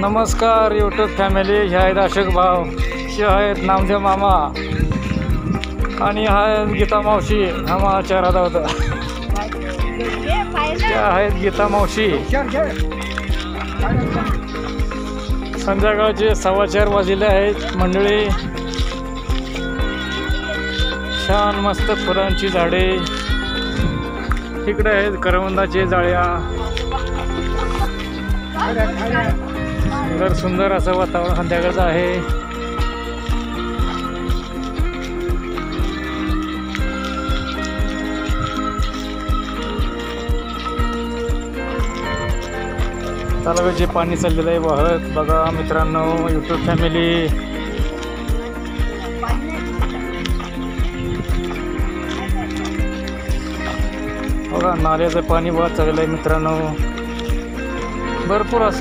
नमस्कार YouTube family. हे आहेत अशोक भाऊ, हे आहेत नामदेव मामा आणि हा आहेत गीता मावशी. हा माझा चेहरा दावता. त्या आहेत गीता मावशी. संध्याकाळचे 4:15 वाजले आहेत मंडळी. छान मस्त फुलांची झाडे. इकडे आहेत करवंदाचे जाळ्या. सुंदर सुंदर असं वातावरण संध्याकाळचं आहे. तलावाचे पाणी चाललेलं आहे वाहत. बघा मित्रांनो, यूट्यूब फॅमिली. बघा नाल्याचं पाणी वाहत चाललेलं आहे मित्रांनो. भरपूर असं